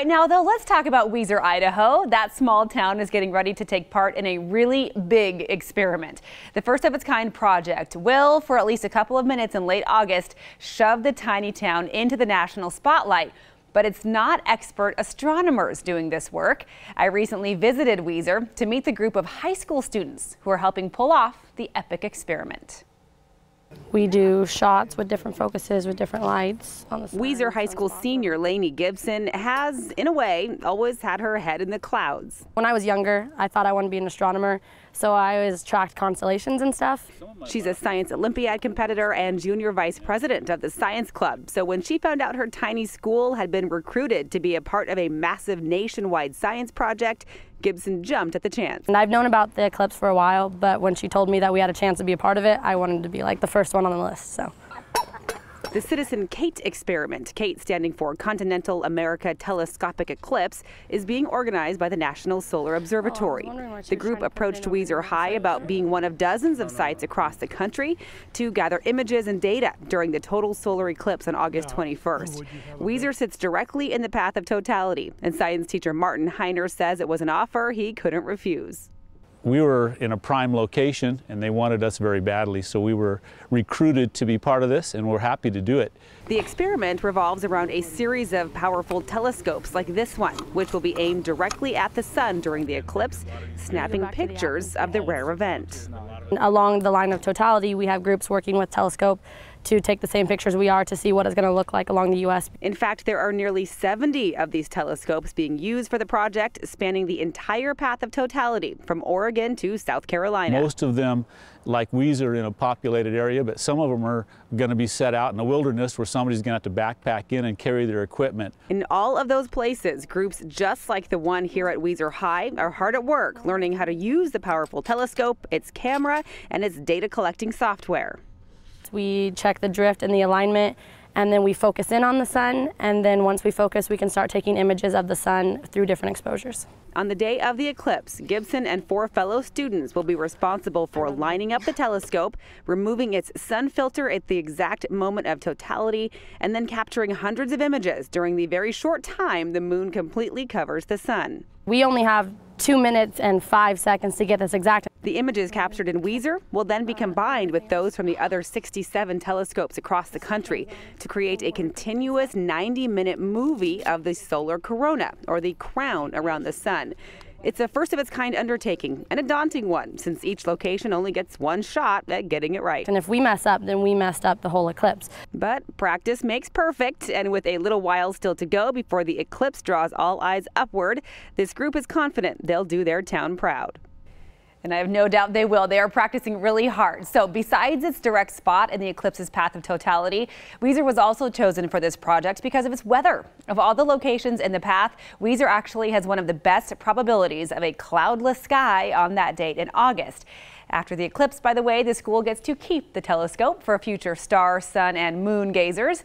Now, though, let's talk about Weiser, Idaho. That small town is getting ready to take part in a really big experiment. The first of its kind project will, for at least a couple of minutes in late August, shove the tiny town into the national spotlight. But it's not expert astronomers doing this work. I recently visited Weiser to meet the group of high school students who are helping pull off the epic experiment. We do shots with different focuses, with different lights on the sun. Weiser High School senior Lainey Gibson has, in a way, always had her head in the clouds. When I was younger, I thought I wanted to be an astronomer, so I always tracked constellations and stuff. She's a science Olympiad competitor and junior vice president of the science club. So when she found out her tiny school had been recruited to be a part of a massive nationwide science project, Gibson jumped at the chance. And I've known about the eclipse for a while, but when she told me that we had a chance to be a part of it, I wanted to be like the first one on the list. So. The Citizen KATE experiment, KATE standing for Continental America Telescopic Eclipse, is being organized by the National Solar Observatory. The group approached Weiser High about being one of dozens of sites across the country to gather images and data during the total solar eclipse on August 21st. Weiser sits directly in the path of totality, and science teacher Martin Heiner says it was an offer he couldn't refuse. We were in a prime location and they wanted us very badly, so we were recruited to be part of this, and we're happy to do it. The experiment revolves around a series of powerful telescopes like this one, which will be aimed directly at the sun during the eclipse, snapping pictures of the rare event. Along the line of totality, we have groups working with telescope to take the same pictures we are to see what it's going to look like along the U.S. In fact, there are nearly 70 of these telescopes being used for the project, spanning the entire path of totality from Oregon to South Carolina. Most of them, like Weiser, in a populated area, but some of them are going to be set out in the wilderness where somebody's going to have to backpack in and carry their equipment. In all of those places, groups just like the one here at Weiser High are hard at work learning how to use the powerful telescope, its camera, and its data collecting software. We check the drift and the alignment, and then we focus in on the sun, and then once we focus, we can start taking images of the sun through different exposures. On the day of the eclipse, Gibson and 4 fellow students will be responsible for lining up the telescope, removing its sun filter at the exact moment of totality, and then capturing hundreds of images during the very short time the moon completely covers the sun. We only have 2 minutes and 5 seconds to get this exact. The images captured in Weiser will then be combined with those from the other 67 telescopes across the country to create a continuous 90-minute movie of the solar corona, or the crown around the sun. It's a first-of-its-kind undertaking, and a daunting one, since each location only gets one shot at getting it right. And if we mess up, then we messed up the whole eclipse. But practice makes perfect, and with a little while still to go before the eclipse draws all eyes upward, this group is confident they'll do their town proud. And I have no doubt they will. They are practicing really hard. So besides its direct spot in the eclipse's path of totality, Weiser was also chosen for this project because of its weather. Of all the locations in the path, Weiser actually has one of the best probabilities of a cloudless sky on that date in August. After the eclipse, by the way, the school gets to keep the telescope for future star, sun, and moon gazers.